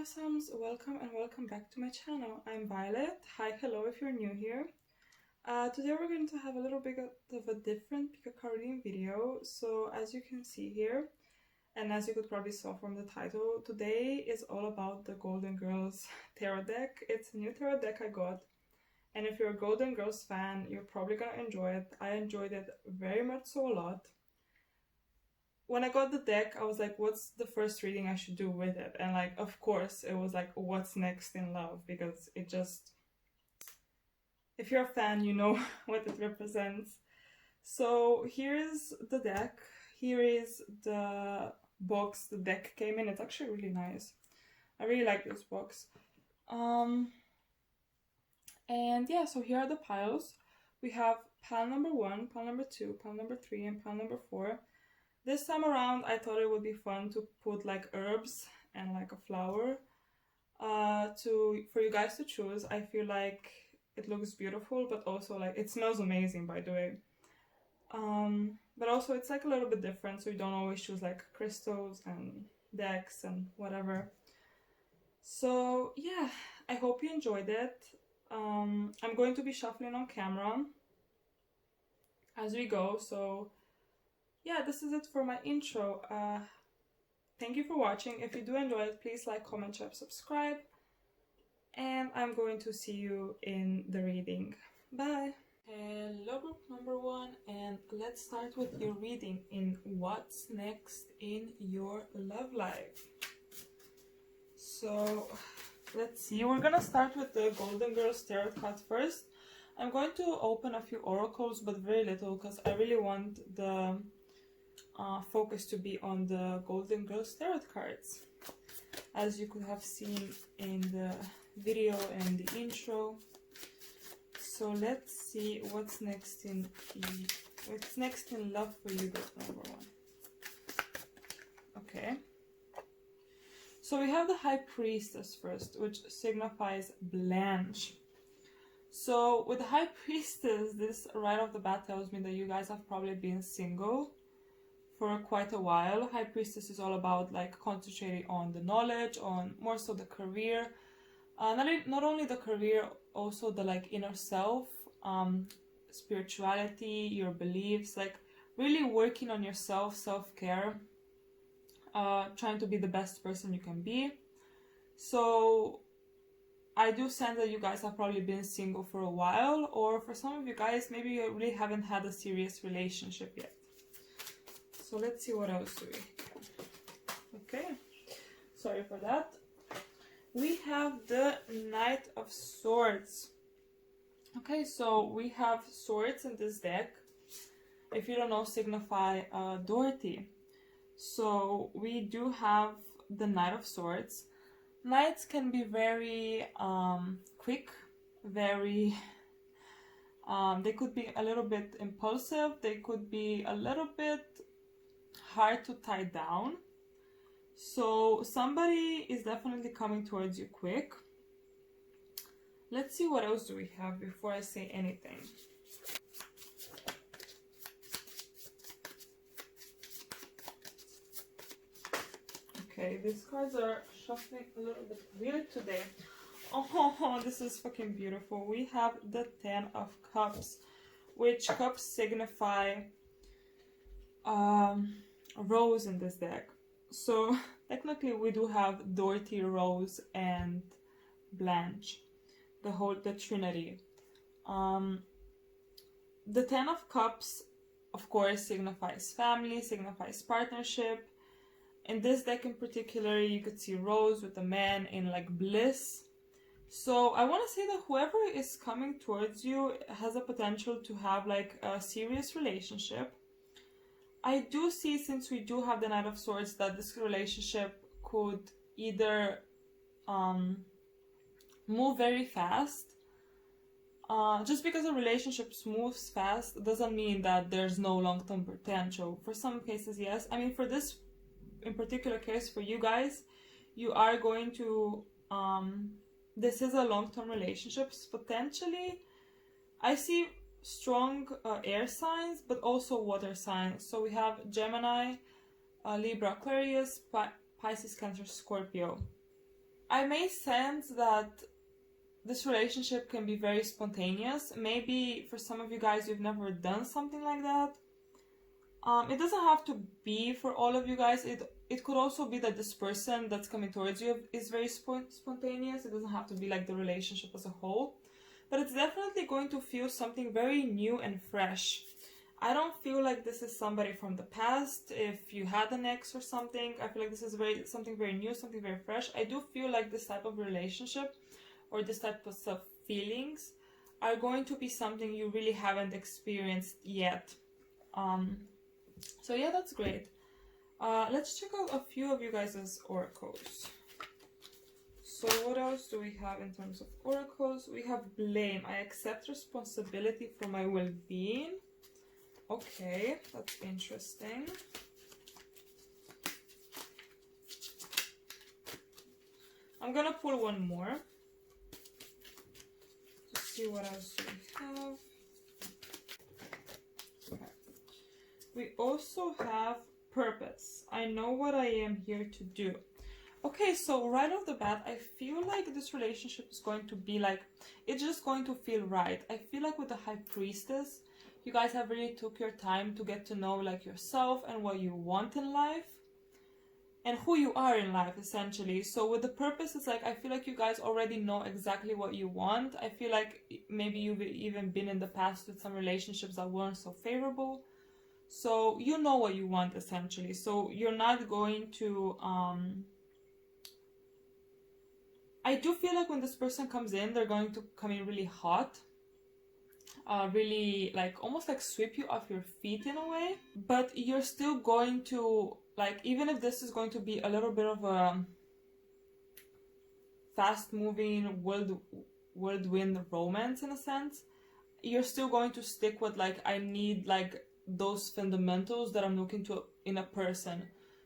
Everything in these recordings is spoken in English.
awesomes, welcome and welcome back to my channel. I'm Violet. Hi, hello if you're new here. Today we're going to have a little bit of a different pickacard reading video. So as you can see here, and as you could probably saw from the title, today is all about the Golden Girls tarot deck. It's a new tarot deck I got, and if you're a Golden Girls fan, you're probably gonna enjoy it. I enjoyed it very much so a lot. When I got the deck, I was like, what's the first reading I should do with it? And like, of course, it was like, what's next in love? Because it just, if you're a fan, you know what it represents. So here's the deck. Here is the box the deck came in. It's actually really nice. I really like this box. And yeah, so here are the piles. We have pile number 1, pile number 2, pile number 3, and pile number 4. This time around, I thought it would be fun to put like herbs and like a flower for you guys to choose. I feel like it looks beautiful, but also like it smells amazing, by the way. But also it's like a little bit different, so you don't always choose like crystals and decks and whatever. So yeah, I hope you enjoyed it. I'm going to be shuffling on camera as we go, so yeah, this is it for my intro. Thank you for watching. If you do enjoy it, please like, comment, share, subscribe. And I'm going to see you in the reading. Bye! Hello group number 1, and let's start with your reading in what's next in your love life. So, let's see. We're gonna start with the Golden Girls tarot card first. I'm going to open a few oracles, but very little, because I really want the focus to be on the Golden Girls tarot cards, as you could have seen in the video and the intro. So let's see what's next in love for you, group number 1. Okay. So we have the High Priestess first, which signifies Blanche. So with the High Priestess, this right off the bat tells me that you guys have probably been single for quite a while. High Priestess is all about like concentrating on the knowledge, on more so the career, not only the career, also the like inner self, spirituality, your beliefs, like really working on yourself, self-care, trying to be the best person you can be. So I do sense that you guys have probably been single for a while, or for some of you guys, maybe you really haven't had a serious relationship yet. So let's see what else do we have. Okay, sorry for that. We have the Knight of Swords. Okay, so we have swords in this deck. If you don't know, signify Dorothy. So we do have the Knight of Swords. Knights can be very quick, very they could be a little bit impulsive, they could be a little bit hard to tie down. So somebody is definitely coming towards you quick. Let's see what else do we have before I say anything. Okay, these cards are shuffling a little bit weird today. Oh, this is fucking beautiful. We have the 10 of Cups, which cups signify Rose in this deck. So technically we do have Dorothy, Rose, and Blanche, the Trinity. The 10 of Cups, of course, signifies family, signifies partnership. In this deck in particular, you could see Rose with a man in like bliss. So I want to say that whoever is coming towards you has a potential to have like a serious relationship. I do see, since we do have the Knight of Swords, that this relationship could either move very fast. Just because a relationship moves fast doesn't mean that there's no long-term potential. For some cases, yes. I mean, for this in particular case, for you guys, you are going to this is a long-term relationship. Potentially, I see strong air signs, but also water signs. So we have Gemini, Libra, Aquarius, Pisces, Cancer, Scorpio. I may sense that this relationship can be very spontaneous. Maybe for some of you guys, you've never done something like that. It doesn't have to be for all of you guys. It could also be that this person that's coming towards you is very spontaneous. It doesn't have to be like the relationship as a whole. But it's definitely going to feel something very new and fresh. I don't feel like this is somebody from the past. If you had an ex or something, I feel like this is something very new, something very fresh. I do feel like this type of relationship or this type of feelings are going to be something you really haven't experienced yet. So yeah, that's great. Let's check out a few of you guys' oracles. So what else do we have in terms of oracles? We have blame. I accept responsibility for my well-being. Okay, that's interesting. I'm gonna pull one more to see what else we have. Okay. We also have purpose. I know what I am here to do. Okay, so right off the bat, I feel like this relationship is going to be like, it's just going to feel right. I feel like with the High Priestess, you guys have really took your time to get to know like yourself and what you want in life and who you are in life, essentially. So with the purpose, it's like, I feel like you guys already know exactly what you want. I feel like maybe you've even been in the past with some relationships that weren't so favorable. So you know what you want, essentially. So you're not going to, I do feel like when this person comes in, they're going to come in really hot. Really like almost like sweep you off your feet in a way, but you're still going to like, even if this is going to be a little bit of a fast moving whirlwind romance in a sense, you're still going to stick with like, I need like those fundamentals that I'm looking to in a person.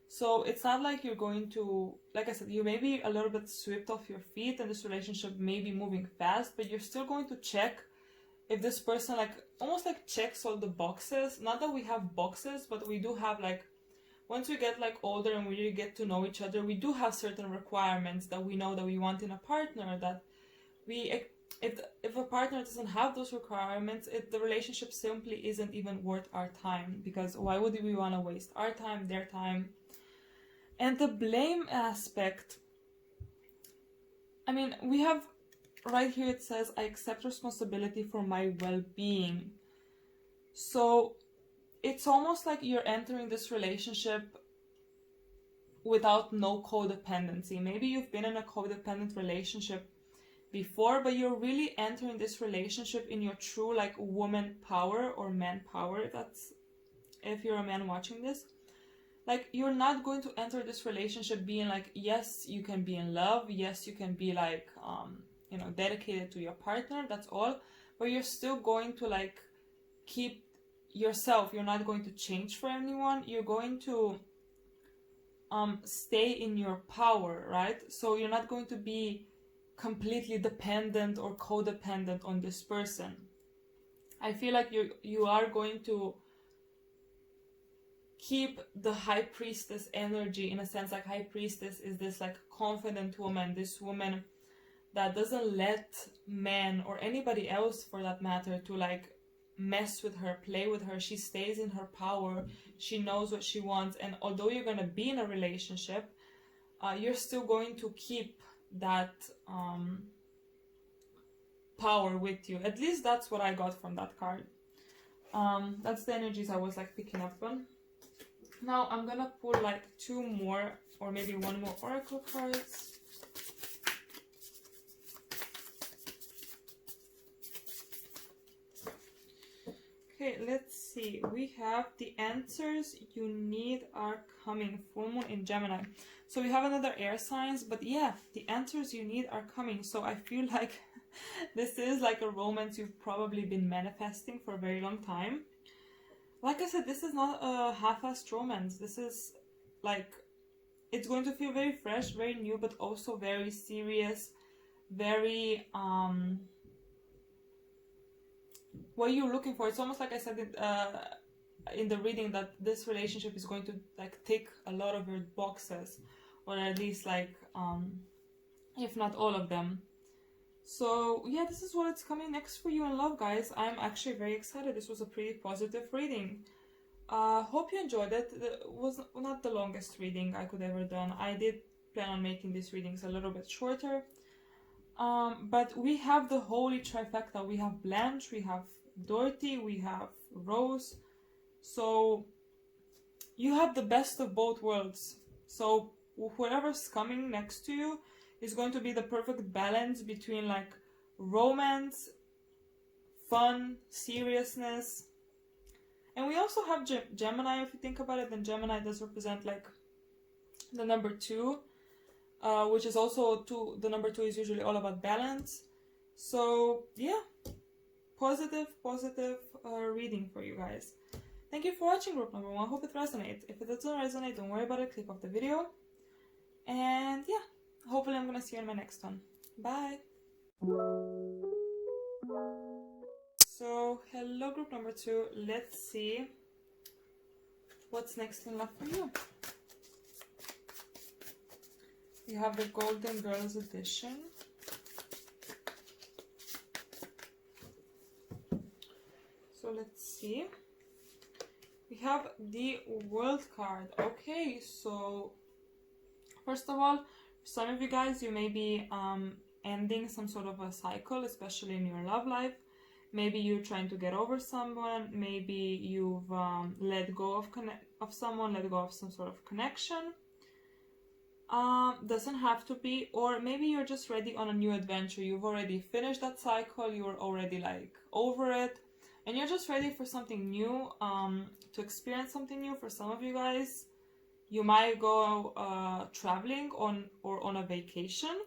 So it's not like you're going to, like I said, you may be a little bit swept off your feet and this relationship may be moving fast, but you're still going to check if this person like almost like checks all the boxes. Not that we have boxes, but we do have like, once we get like older and we really get to know each other, we do have certain requirements that we know that we want in a partner, that we, if a partner doesn't have those requirements, the relationship simply isn't even worth our time, because why would we want to waste our time, their time? And the blame aspect, I mean, we have right here, it says, I accept responsibility for my well-being. So it's almost like you're entering this relationship without no codependency. Maybe you've been in a codependent relationship before, but you're really entering this relationship in your true like woman power or man power. That's if you're a man watching this. Like, you're not going to enter this relationship being like, yes, you can be in love, yes, you can be like you know, dedicated to your partner, that's all, but you're still going to like keep yourself. You're not going to change for anyone. You're going to stay in your power, right? So you're not going to be completely dependent or codependent on this person. I feel like you are going to keep the High Priestess energy, in a sense. Like, High Priestess is this like confident woman, this woman that doesn't let men or anybody else for that matter to like mess with her, play with her. She stays in her power. She knows what she wants, and although you're going to be in a relationship, you're still going to keep that power with you. At least that's what I got from that card. That's the energies I was like picking up on. Now I'm gonna pull like two more or maybe one more oracle cards. Okay, let's see. We have the answers you need are coming. Full moon in Gemini. So we have another air signs, but yeah, the answers you need are coming. So I feel like this is like a romance you've probably been manifesting for a very long time. Like I said, this is not a half-assed romance. This is like, it's going to feel very fresh, very new, but also very serious, very what you're looking for. It's almost like I said in the reading, that this relationship is going to like tick a lot of your boxes, or at least like if not all of them. So yeah, this is what's coming next for you in love, guys. I'm actually very excited. This was a pretty positive reading. Hope you enjoyed it. It was not the longest reading I could ever done. I did plan on making these readings a little bit shorter. But we have the holy trifecta. We have Blanche, we have Dorothy, we have Rose. So you have the best of both worlds. So whoever's coming next to you is going to be the perfect balance between like romance, fun, seriousness. And we also have Gemini. If you think about it, then Gemini does represent like the number 2, which is also the number 2 is usually all about balance. So yeah, positive reading for you guys. Thank you for watching group number 1. Hope it resonates. If it doesn't resonate, don't worry about it. Click off the video. And yeah, hopefully I'm gonna see you in my next one. Bye. So hello group number 2. Let's see what's next in love for you. We have the Golden Girls edition. So let's see. We have the World card. Okay, so first of all, for some of you guys, you may be ending some sort of a cycle, especially in your love life. Maybe you're trying to get over someone. Maybe you've let go of someone, let go of some sort of connection. Doesn't have to be, or maybe you're just ready on a new adventure. You've already finished that cycle, you're already like over it, and you're just ready for something new, to experience something new. For some of you guys, you might go traveling on a vacation,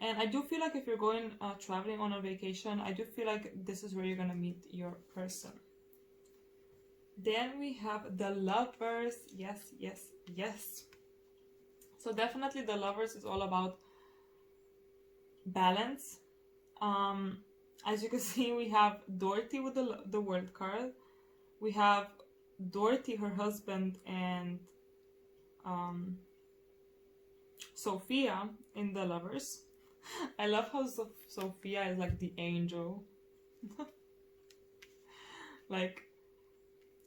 and I do feel like if you're going traveling on a vacation, I do feel like this is where you're gonna meet your person. Then we have the Lovers. Yes. So definitely the Lovers is all about balance. As you can see, we have Dorothy with the World card. We have Dorothy, her husband, and Sophia in the Lovers. I love how Sophia is like the angel. Like,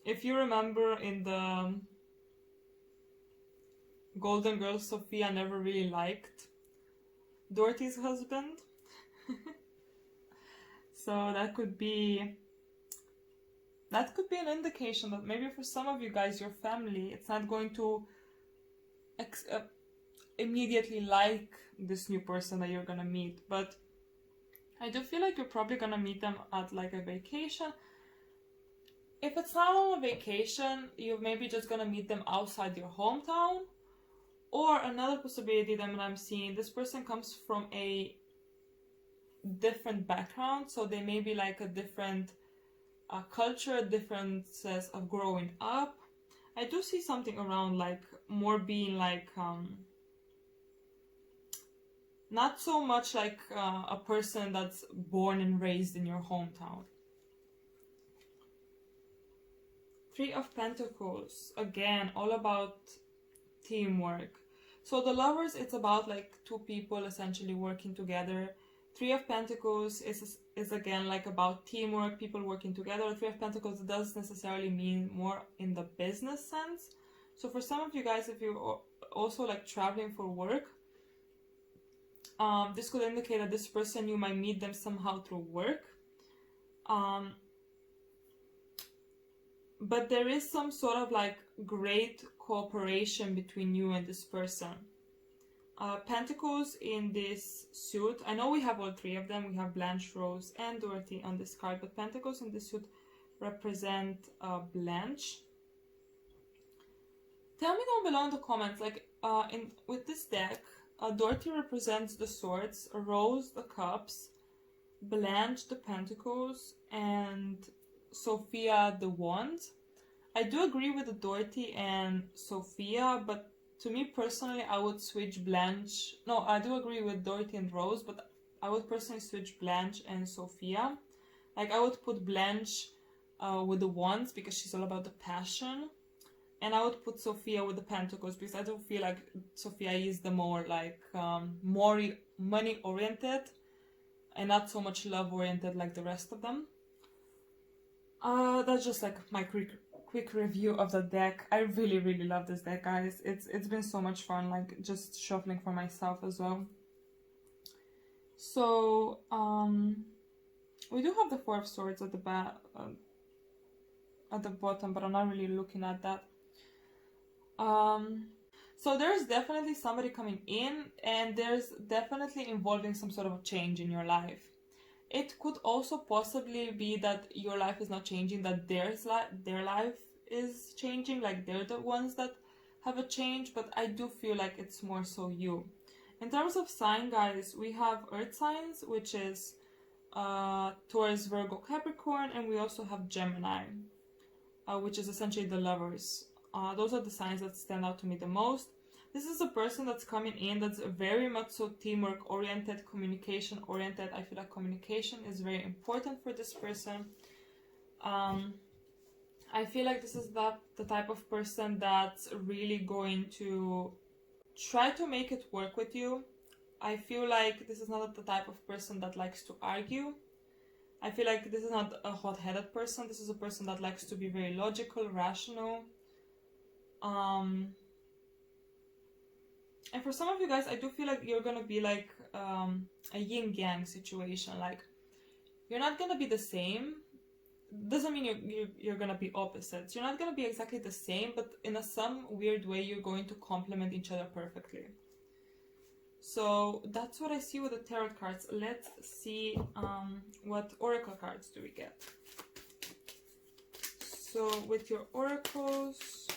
if you remember in the Golden Girls, Sophia never really liked Dorothy's husband. So that could be an indication that maybe for some of you guys, your family, it's not going to immediately like this new person that you're gonna meet. But I do feel like you're probably gonna meet them at like a vacation. If it's not on a vacation, you're maybe just gonna meet them outside your hometown. Or another possibility that I'm seeing, this person comes from a different background, so they may be like a different culture, differences of growing up. I do see something around like more being like not so much like a person that's born and raised in your hometown. 3 of Pentacles, again, all about teamwork. So the Lovers, it's about like 2 people essentially working together. 3 of Pentacles is again like about teamwork, people working together. 3 of Pentacles doesn't necessarily mean more in the business sense. So for some of you guys, if you're also like traveling for work, this could indicate that this person, you might meet them somehow through work. But there is some sort of like great cooperation between you and this person. Pentacles in this suit. I know we have all 3 of them. We have Blanche, Rose, and Dorothy on this card. But Pentacles in this suit represent Blanche. Tell me down below in the comments, like with this deck, Dorothy represents the Swords, Rose the Cups, Blanche the Pentacles, and Sophia the Wands. I do agree with the Dorothy and Sophia, but to me personally, I would switch Blanche. No, I do agree with Dorothy and Rose, but I would personally switch Blanche and Sophia. Like, I would put Blanche with the Wands because she's all about the passion. And I would put Sophia with the Pentacles because I do feel like Sophia is the more like more money oriented and not so much love oriented like the rest of them. That's just like my quick review of the deck. I really love this deck, guys. It's been so much fun, like just shuffling for myself as well. So we do have the Four of Swords at the bottom, but I'm not really looking at that. So there's definitely somebody coming in, and there's definitely involving some sort of a change in your life. It could also possibly be that your life is not changing, that their life is changing, like they're the ones that have a change, but I do feel like it's more so you. In terms of sign, guys, we have earth signs, which is Taurus, Virgo, Capricorn, and we also have Gemini, which is essentially the lovers. Those are the signs that stand out to me the most. This is a person that's coming in that's very much so teamwork oriented, communication oriented. I feel like communication is very important for this person. I feel like this is the type of person that's really going to try to make it work with you. I feel like this is not the type of person that likes to argue. I feel like this is not a hot-headed person. This is a person that likes to be very logical, rational. And for some of you guys, I do feel like you're gonna be like a yin-yang situation. Like, you're not gonna be the same. Doesn't mean you're gonna be opposites. You're not gonna be exactly the same, but in some weird way, you're going to complement each other perfectly. So that's what I see with the tarot cards. Let's see what oracle cards do we get. So with your oracles,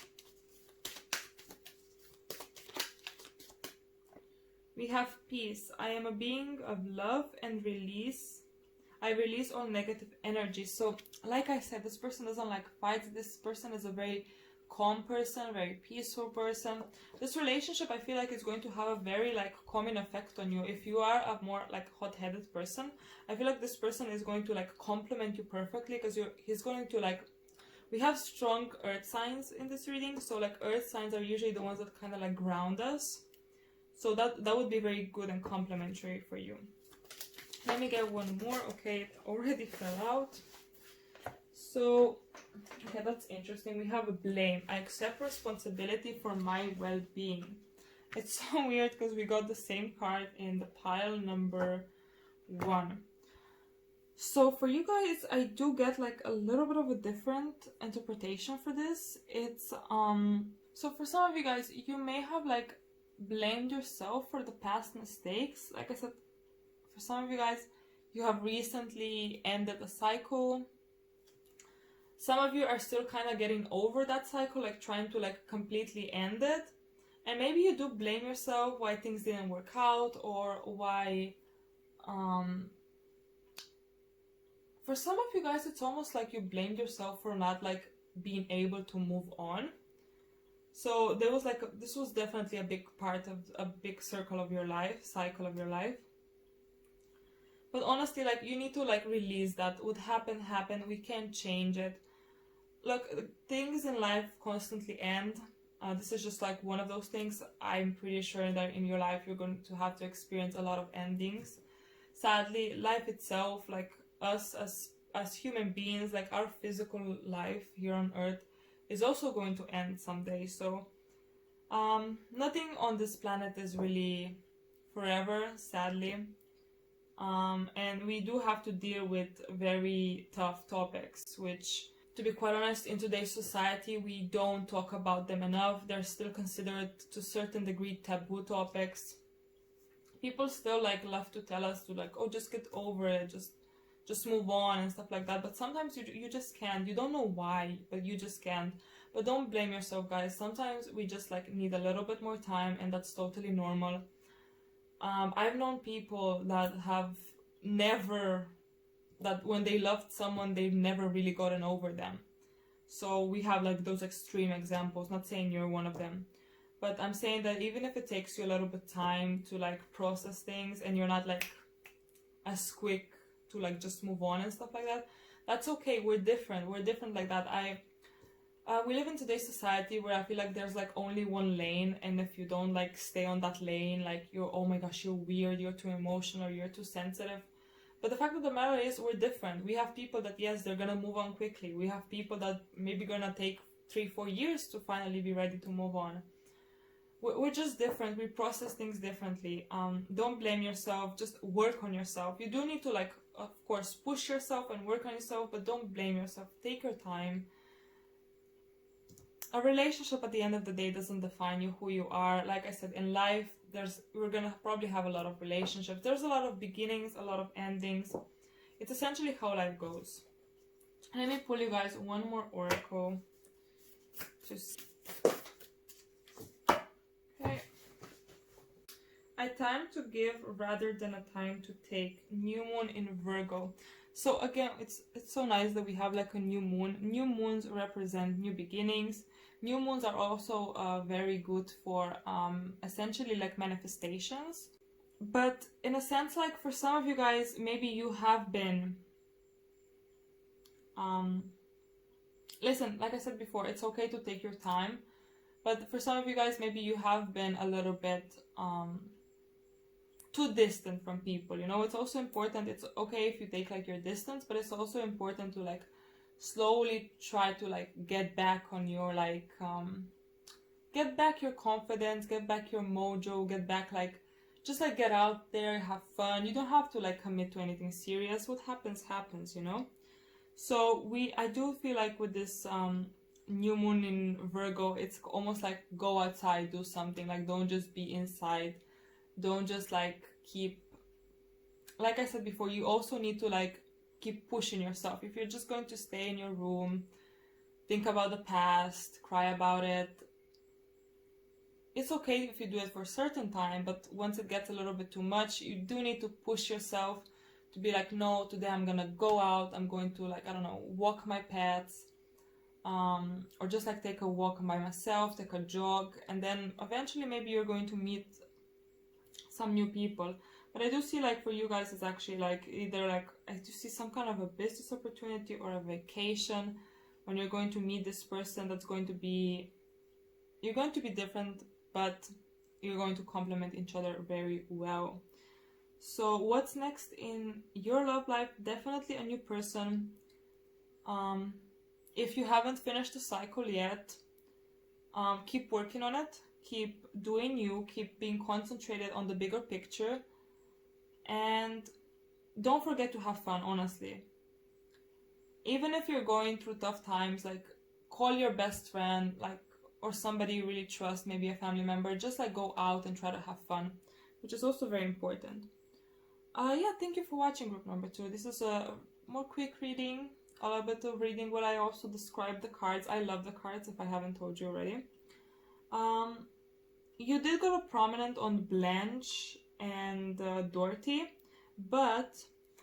we have peace. I am a being of love and release. I release all negative energy. So like I said, this person doesn't like fights. This person is a very calm person, very peaceful person. This relationship, I feel like, is going to have a very like calming effect on you. If you are a more like hot-headed person, I feel like this person is going to like complement you perfectly, because he's going to like, we have strong earth signs in this reading. So like earth signs are usually the ones that kind of like ground us. So that would be very good and complementary for you. Let me get one more. Okay, it already fell out. So, okay, that's interesting. We have a blame. I accept responsibility for my well-being. It's so weird because we got the same card in the pile number 1. So for you guys, I do get like a little bit of a different interpretation for this. It's so for some of you guys, you may have like blamed yourself for the past mistakes. Like I said, for some of you guys, you have recently ended a cycle. Some of you are still kind of getting over that cycle, like trying to like completely end it. And maybe you do blame yourself why things didn't work out, or why for some of you guys, it's almost like you blamed yourself for not like being able to move on. So there was like this was definitely a big part of a big cycle of your life. But honestly, like, you need to like release that. What happened. We can't change it. Look, things in life constantly end. This is just like one of those things. I'm pretty sure that in your life you're going to have to experience a lot of endings. Sadly, life itself, like us as human beings, like our physical life here on earth, is also going to end someday. So nothing on this planet is really forever, sadly. And we do have to deal with very tough topics, which, to be quite honest, in today's society, we don't talk about them enough. They're still considered to a certain degree taboo topics. People still like love to tell us to like, oh, just get over it, just move on and stuff like that. But sometimes you just can't. You don't know why, but you just can't. But don't blame yourself, guys. Sometimes we just like need a little bit more time, and that's totally normal. I've known people that have that when they loved someone, they've never really gotten over them. So we have like those extreme examples. Not saying you're one of them, but I'm saying that even if it takes you a little bit time to like process things, and you're not like as quick to like just move on and stuff like that, that's okay. We're different like that. We live in today's society where I feel like there's like only one lane, and if you don't like stay on that lane, like you're, oh my gosh, you're weird, you're too emotional, you're too sensitive. But the fact of the matter is, we're different. We have people that, yes, they're gonna move on quickly. We have people that maybe gonna take 3-4 years to finally be ready to move on. We're just different. We process things differently. Don't blame yourself. Just work on yourself. You do need to, like, of course, push yourself and work on yourself, but don't blame yourself. Take your time. A relationship at the end of the day doesn't define you, who you are. Like I said, in life, we're gonna probably have a lot of relationships. There's a lot of beginnings, a lot of endings. It's essentially how life goes. Let me pull you guys one more oracle. Just okay. A time to give rather than a time to take. New moon in Virgo. So again, it's so nice that we have like a new moon. New moons represent new beginnings. New moons are also very good for essentially like manifestations. But in a sense, like for some of you guys, maybe you have been listen, like I said before, it's okay to take your time. But for some of you guys, maybe you have been a little bit too distant from people, you know. It's also important, it's okay if you take like your distance, but it's also important to like slowly try to like get back on your like get back your confidence, get back your mojo, get back like just like get out there, have fun. You don't have to like commit to anything serious. What happens happens, you know. So I do feel like with this new moon in Virgo, it's almost like go outside, do something. Like don't just be inside. Don't just like keep, like I said before, you also need to like keep pushing yourself. If you're just going to stay in your room, think about the past, cry about it, it's okay if you do it for a certain time, but once it gets a little bit too much, you do need to push yourself to be like, no, today I'm gonna go out, I'm going to like, I don't know, walk my pets, or just like take a walk by myself, take a jog, and then eventually maybe you're going to meet some new people. But I do see like for you guys, it's actually like either like I do see some kind of a business opportunity or a vacation when you're going to meet this person that's going to be, you're going to be different, but you're going to complement each other very well. So what's next in your love life? Definitely a new person. If you haven't finished the cycle yet, keep working on it. Keep doing you, keep being concentrated on the bigger picture, and don't forget to have fun, honestly. Even if you're going through tough times, like call your best friend, like, or somebody you really trust, maybe a family member, just like go out and try to have fun, which is also very important. Yeah, thank you for watching group number 2. This is a more quick reading, a little bit of reading while I also describe the cards. I love the cards, if I haven't told you already. You did go to prominent on Blanche and Dorothy, but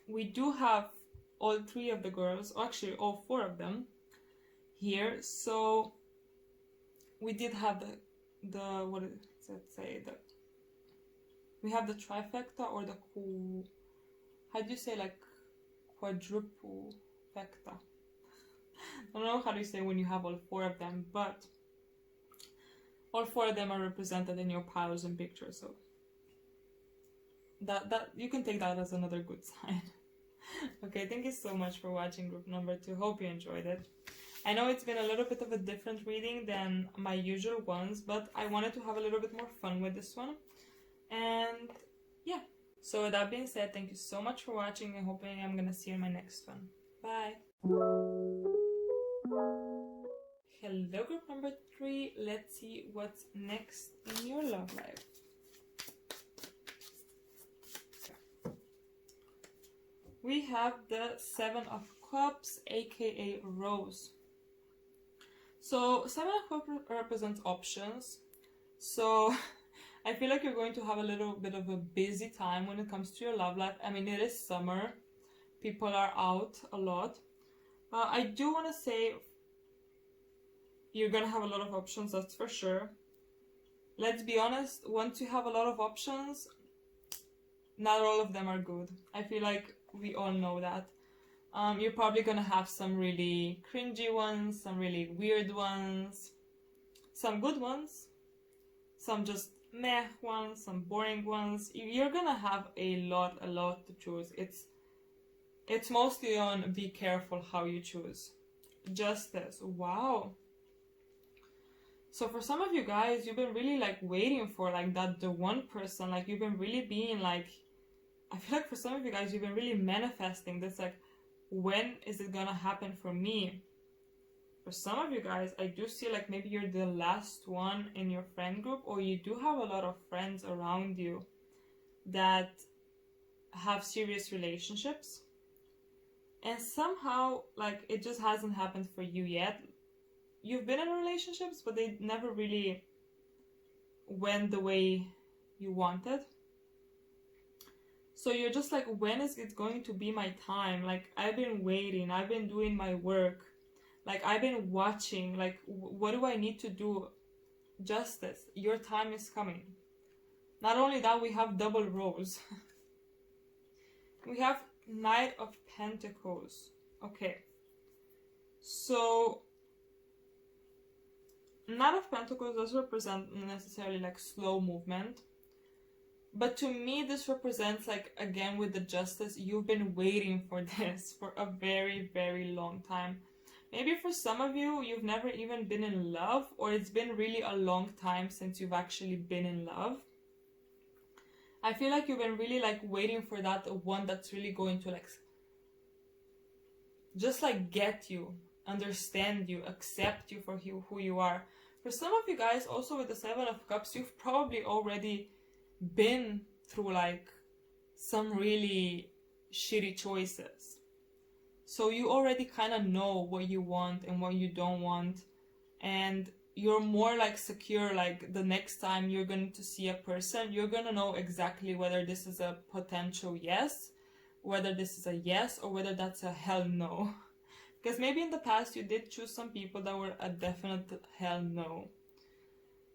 we do have all 3 of the girls, or actually all 4 of them here. So we did have the what does it say, we have the trifecta, or the how do you say, like quadruple fecta? I don't know how do you say when you have all 4 of them, but all 4 of them are represented in your piles and pictures, so that you can take that as another good sign. Okay, thank you so much for watching group number 2. Hope you enjoyed it. I know it's been a little bit of a different reading than my usual ones, but I wanted to have a little bit more fun with this one. And yeah, so with that being said, thank you so much for watching, and hoping I'm gonna see you in my next one. Bye. Hello group number 3, let's see what's next in your love life. We have the 7 of Cups, aka Rose. So 7 of Cups represents options, so I feel like you're going to have a little bit of a busy time when it comes to your love life. I mean, it is summer, people are out a lot. I do want to say you're gonna have a lot of options, that's for sure. Let's be honest, once you have a lot of options, not all of them are good. I feel like we all know that. You're probably gonna have some really cringy ones, some really weird ones, some good ones, some just meh ones, some boring ones. You're gonna have a lot to choose. It's mostly on be careful how you choose. Justice. Wow. So for some of you guys, you've been really like waiting for like that the one person, like you've been really being like, I feel like for some of you guys, you've been really manifesting this, like, when is it gonna happen for me? For some of you guys, I do see like maybe you're the last one in your friend group, or you do have a lot of friends around you that have serious relationships. And somehow, like, it just hasn't happened for you yet. You've been in relationships, but they never really went the way you wanted. So you're just like, when is it going to be my time? Like, I've been waiting, I've been doing my work, like, I've been watching, like, what do I need to do? Justice, your time is coming. Not only that, we have double rows. We have Knight of Pentacles. Okay. So, Knight of Pentacles doesn't represent necessarily like slow movement. But to me, this represents, like, again, with the Justice, you've been waiting for this for a very, very long time. Maybe for some of you, you've never even been in love, or it's been really a long time since you've actually been in love. I feel like you've been really, like, waiting for that one that's really going to, like, just, like, get you, understand you, accept you for who you are. For some of you guys, also with the Seven of Cups, you've probably already been through like some really shitty choices, so you already kind of know what you want and what you don't want, and you're more like secure. Like, the next time you're going to see a person, you're gonna know exactly whether this is a potential yes, whether this is a yes, or whether that's a hell no. Because maybe in the past you did choose some people that were a definite hell no.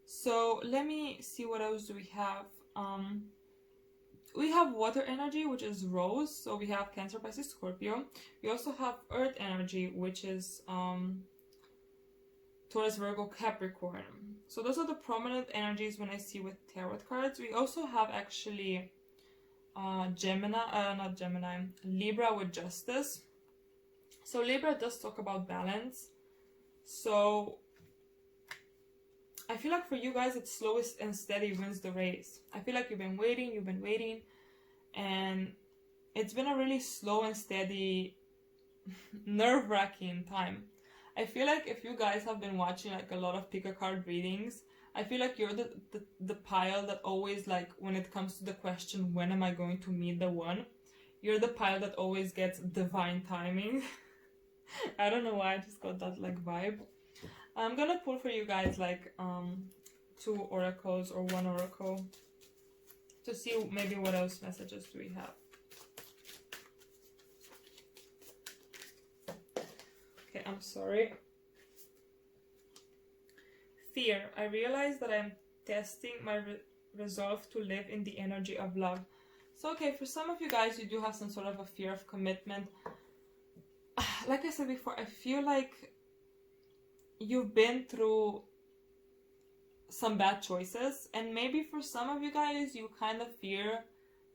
So let me see, what else do we have? We have water energy, which is Rose. So we have Cancer, Pisces, Scorpio. We also have earth energy, which is Taurus, Virgo, Capricorn. So those are the prominent energies when I see with tarot cards. We also have actually Libra with Justice. So Libra does talk about balance. So I feel like for you guys, it's slowest and steady wins the race. I feel like you've been waiting, and it's been a really slow and steady, nerve-wracking time. I feel like if you guys have been watching like a lot of pick-a-card readings, I feel like you're the pile that always, like, when it comes to the question, when am I going to meet the one? You're the pile that always gets divine timing. I don't know why, I just got that like vibe. I'm gonna pull for you guys like 2 oracles or 1 oracle to see maybe what else messages do we have. Okay, I'm sorry. Fear. I realize that I'm testing my resolve to live in the energy of love. So, okay, for some of you guys, you do have some sort of a fear of commitment. Like I said before, I feel like you've been through some bad choices, and maybe for some of you guys, you kind of fear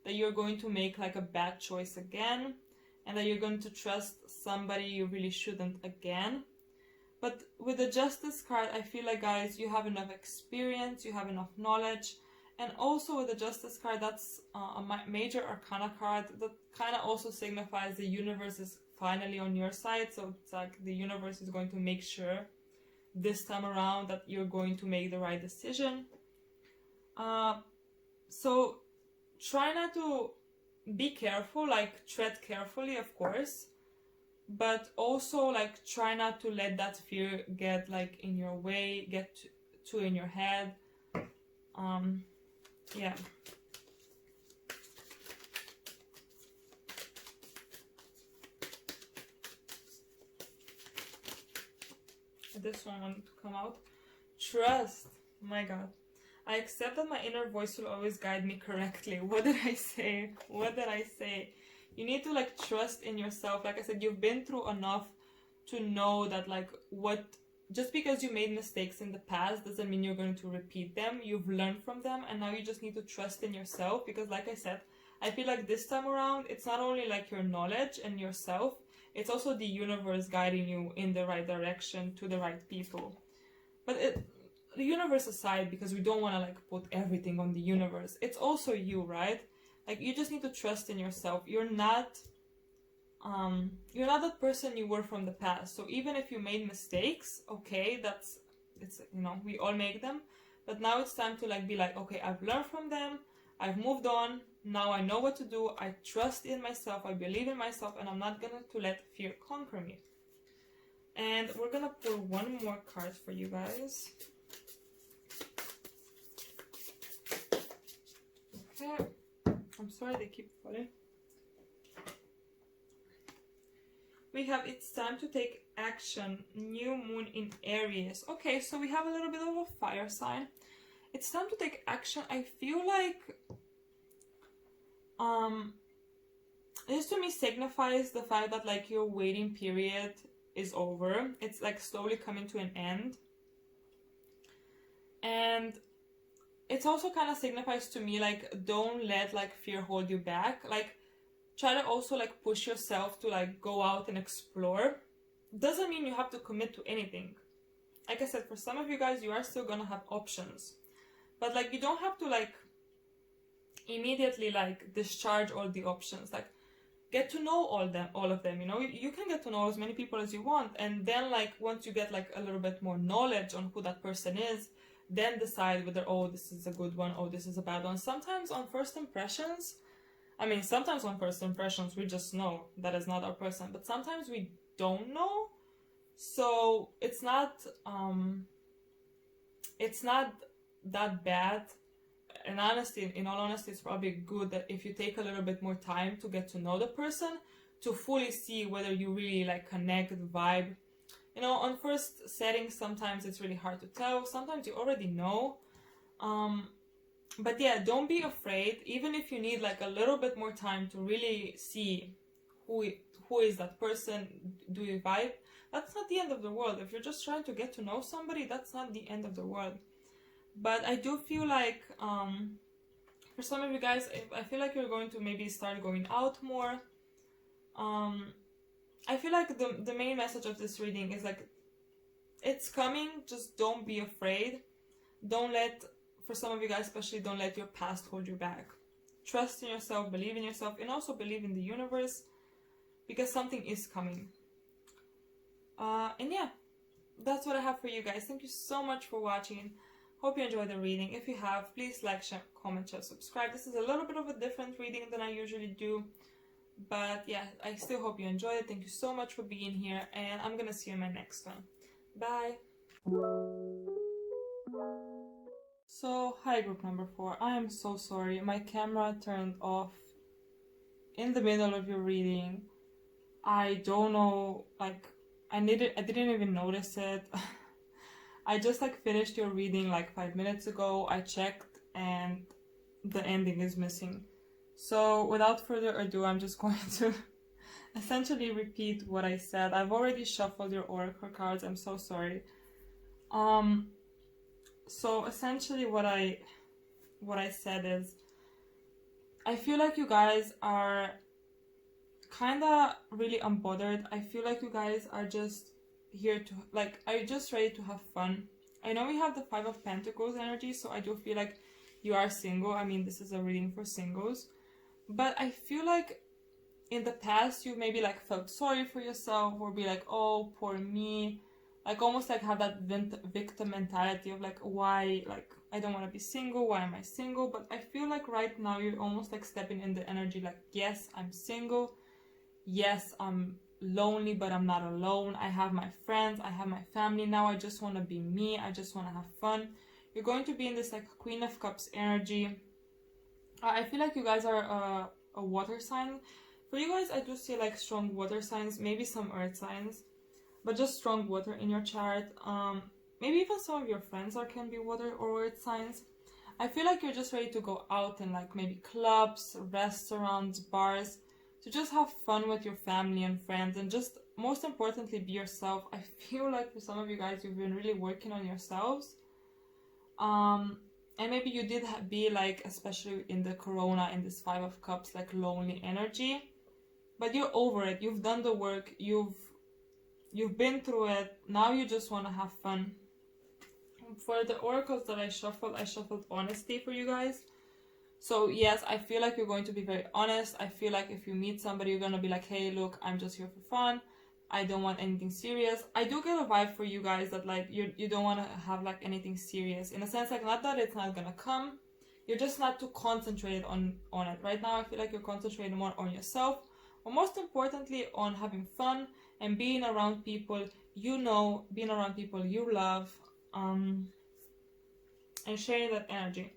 that you're going to make like a bad choice again, and that you're going to trust somebody you really shouldn't again. But with the Justice card, I feel like, guys, you have enough experience, you have enough knowledge, and also with the Justice card, that's a major arcana card that kind of also signifies the universe is finally on your side. So it's like the universe is going to make sure this time around that you're going to make the right decision. So try not to be careful, like tread carefully, of course, but also like try not to let that fear get like in your way, get to in your head. Yeah. This one wanted to come out. Trust. My God. I accept that my inner voice will always guide me correctly. What did I say? What did I say? You need to like trust in yourself. Like I said, you've been through enough to know that like just because you made mistakes in the past doesn't mean you're going to repeat them. You've learned from them, and now you just need to trust in yourself, because like I said, I feel like this time around, it's not only like your knowledge and yourself, it's also the universe guiding you in the right direction to the right people. But the universe aside, because we don't want to like put everything on the universe, it's also you, right? Like you just need to trust in yourself. You're not that person you were from the past. So even if you made mistakes, okay, it's you know, we all make them, but now it's time to like be like, okay, I've learned from them, I've moved on, now I know what to do, I trust in myself, I believe in myself, and I'm not gonna to let fear conquer me. And we're gonna pull one more card for you guys. Okay, I'm sorry they keep falling. We have it's time to take action, new moon in Aries. Okay, so we have a little bit of a fire sign. It's time to take action. I feel like this to me signifies the fact that like your waiting period is over. It's like slowly coming to an end. And it also kind of signifies to me like don't let like fear hold you back. Like try to also like push yourself to like go out and explore. Doesn't mean you have to commit to anything. Like I said, for some of you guys, you are still gonna have options, but like you don't have to like immediately like discharge all the options. Like get to know all of them, you know. You can get to know as many people as you want, and then like once you get like a little bit more knowledge on who that person is, then decide whether, oh, this is a good one, oh, this is a bad one. Sometimes on first impressions, we just know that is not our person, but sometimes we don't know. So it's not that bad. In all honesty, it's probably good that if you take a little bit more time to get to know the person, to fully see whether you really like connect, vibe. You know, on first settings, sometimes it's really hard to tell. Sometimes you already know. But yeah, don't be afraid, even if you need like a little bit more time to really see who is that person, do you vibe? That's not the end of the world. If you're just trying to get to know somebody, that's not the end of the world. But I do feel like, for some of you guys, I feel like you're going to maybe start going out more. I feel like the main message of this reading is like, it's coming, just don't be afraid. For some of you guys especially, don't let your past hold you back. Trust in yourself, believe in yourself, and also believe in the universe, because something is coming. And yeah, that's what I have for you guys. Thank you so much for watching. Hope you enjoyed the reading. If you have, please like, share, comment, share, subscribe. This is a little bit of a different reading than I usually do. But yeah, I still hope you enjoyed it. Thank you so much for being here, and I'm gonna see you in my next one. Bye! So, hi group number 4. I am so sorry. My camera turned off in the middle of your reading. I don't know, like, I didn't even notice it. I just like finished your reading like 5 minutes ago. I checked and the ending is missing. So without further ado, I'm just going to essentially repeat what I said. I've already shuffled your oracle cards. I'm so sorry. So essentially what I said is, I feel like you guys are kinda really unbothered. I feel like you guys are just here to, like, are you just ready to have fun? I know we have the 5 of Pentacles energy, so I do feel like you are single. I mean, this is a reading for singles. But I feel like in the past you maybe like felt sorry for yourself, or be like, oh, poor me. Like almost like have that victim mentality of like, why, like, I don't want to be single, why am I single? But I feel like right now you're almost like stepping in the energy like, yes, I'm single. Yes, I'm lonely, but I'm not alone. I have my friends, I have my family. Now I just want to be me. I just want to have fun. You're going to be in this like Queen of Cups energy. I feel like you guys are a water sign. For you guys, I do see like strong water signs, maybe some earth signs, but just strong water in your chart. Maybe even some of your friends can be water or earth signs. I feel like you're just ready to go out in like maybe clubs, restaurants, bars, to just have fun with your family and friends, and just most importantly be yourself. I feel like for some of you guys, you've been really working on yourselves, and maybe you did be like, especially in the corona, in this 5 of Cups, like lonely energy, but you're over it. You've done the work, you've been through it. Now you just want to have fun. For the oracles that I shuffled honesty for you guys. So yes, I feel like you're going to be very honest. I feel like if you meet somebody, you're gonna be like, hey, look, I'm just here for fun. I don't want anything serious. I do get a vibe for you guys that like you don't want to have like anything serious, in a sense, like not that it's not gonna come, you're just not too concentrated on it right now. I feel like you're concentrating more on yourself, or most importantly on having fun and being around people you know, being around people you love, and sharing that energy.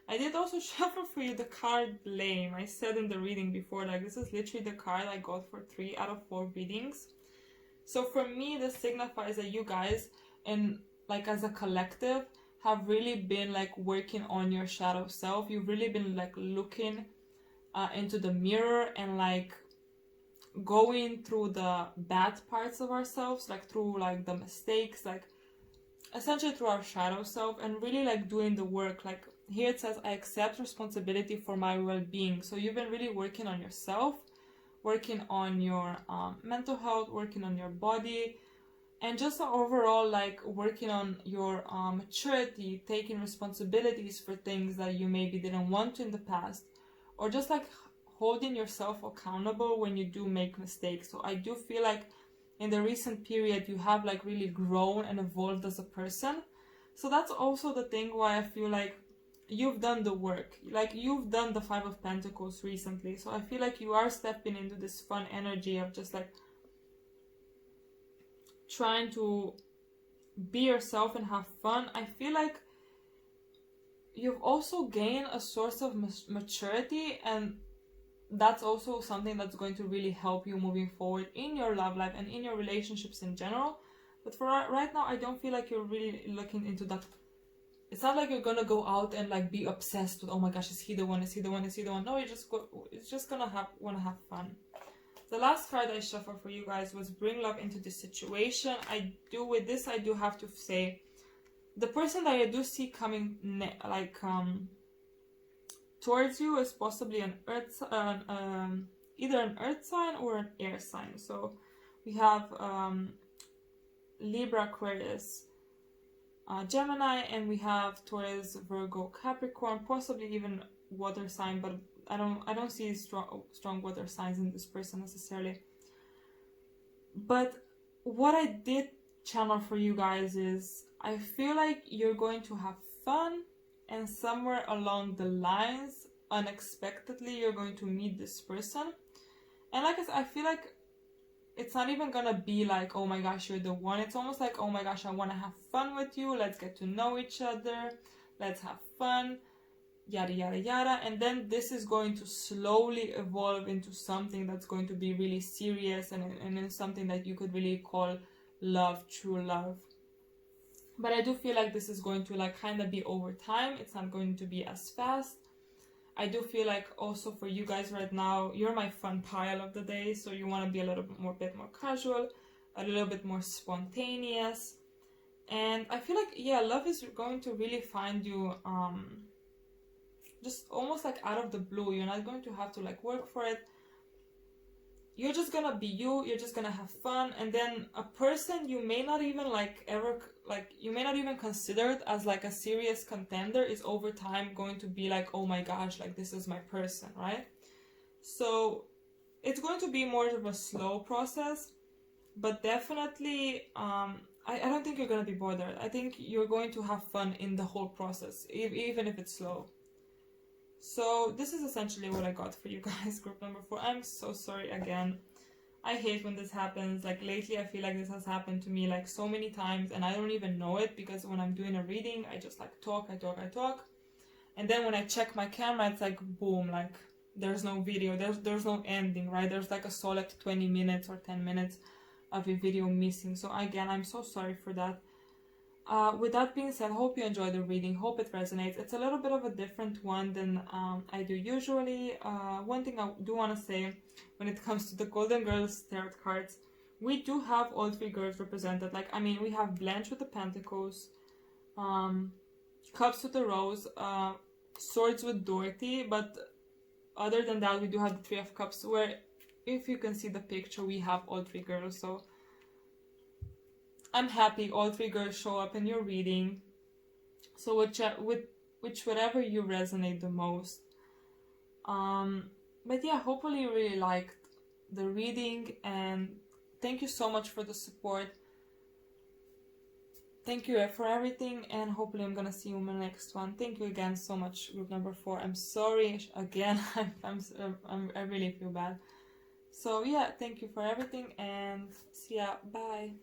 I did also shuffle for you the card Blame. I said in the reading before, like this is literally the card I got for 3 out of 4 readings. So for me, this signifies that you guys, and like as a collective, have really been like working on your shadow self. You've really been like looking into the mirror and like going through the bad parts of ourselves, like through like the mistakes, like essentially through our shadow self, and really like doing the work. Like here it says, I accept responsibility for my well-being. So you've been really working on yourself, working on your mental health, working on your body, and just overall like working on your maturity, taking responsibilities for things that you maybe didn't want to in the past, or just like holding yourself accountable when you do make mistakes. So I do feel like in the recent period you have like really grown and evolved as a person. So that's also the thing why I feel like you've done the work, like you've done the 5 of Pentacles recently. So I feel like you are stepping into this fun energy of just like trying to be yourself and have fun. I feel like you've also gained a source of maturity, and that's also something that's going to really help you moving forward in your love life and in your relationships in general. But for right now, I don't feel like you're really looking into that. It's not like you're gonna go out and like be obsessed with, oh my gosh, is he the one, is he the one, is he the one? No, it's just gonna wanna have fun. The last card I shuffled for you guys was Bring Love into this situation. With this I do have to say, the person that I do see coming towards you is possibly an earth, either an earth sign or an air sign. So we have Libra, Aquarius, Gemini, and we have Taurus, Virgo, Capricorn, possibly even water sign, but I don't see strong water signs in this person necessarily. But what I did channel for you guys is, I feel like you're going to have fun, and somewhere along the lines, unexpectedly, you're going to meet this person. And like I said, I feel like it's not even gonna be like, oh my gosh, you're the one. It's almost like, oh my gosh, I want to have fun with you. Let's get to know each other. Let's have fun. Yada, yada, yada. And then this is going to slowly evolve into something that's going to be really serious, and then something that you could really call love, true love. But I do feel like this is going to like kind of be over time. It's not going to be as fast. I do feel like also for you guys right now, you're my fun pile of the day. So you want to be a little bit more casual, a little bit more spontaneous. And I feel like, yeah, love is going to really find you just almost like out of the blue. You're not going to have to like work for it. You're just gonna be you, you're just gonna have fun. And then a person you may not even you may not even consider it as like a serious contender is over time going to be like, oh my gosh, like this is my person, right? So it's going to be more of a slow process, but definitely I don't think you're gonna be bothered. I think you're going to have fun in the whole process, even if it's slow. So this is essentially what I got for you guys, group number 4. I'm so sorry again. I hate when this happens. Like lately I feel like this has happened to me like so many times, and I don't even know it, because when I'm doing a reading I just like talk, and then when I check my camera it's like boom, like there's no video, there's no ending, right? There's like a solid 20 minutes or 10 minutes of a video missing. So again, I'm so sorry for that. With that being said, hope you enjoy the reading, hope it resonates. It's a little bit of a different one than I do usually. One thing I do want to say when it comes to the Golden Girls tarot cards, we do have all three girls represented. Like, I mean, we have Blanche with the Pentacles, Cups with the Rose, Swords with Dorothy, but other than that, we do have the Three of Cups, where if you can see the picture, we have all three girls. So I'm happy all three girls show up in your reading. So whatever you resonate the most. But yeah, hopefully you really liked the reading, and thank you so much for the support. Thank you for everything, and hopefully I'm gonna see you in the next one. Thank you again so much, group number 4. I'm sorry again. I really feel bad. So yeah, thank you for everything, and see ya. Bye.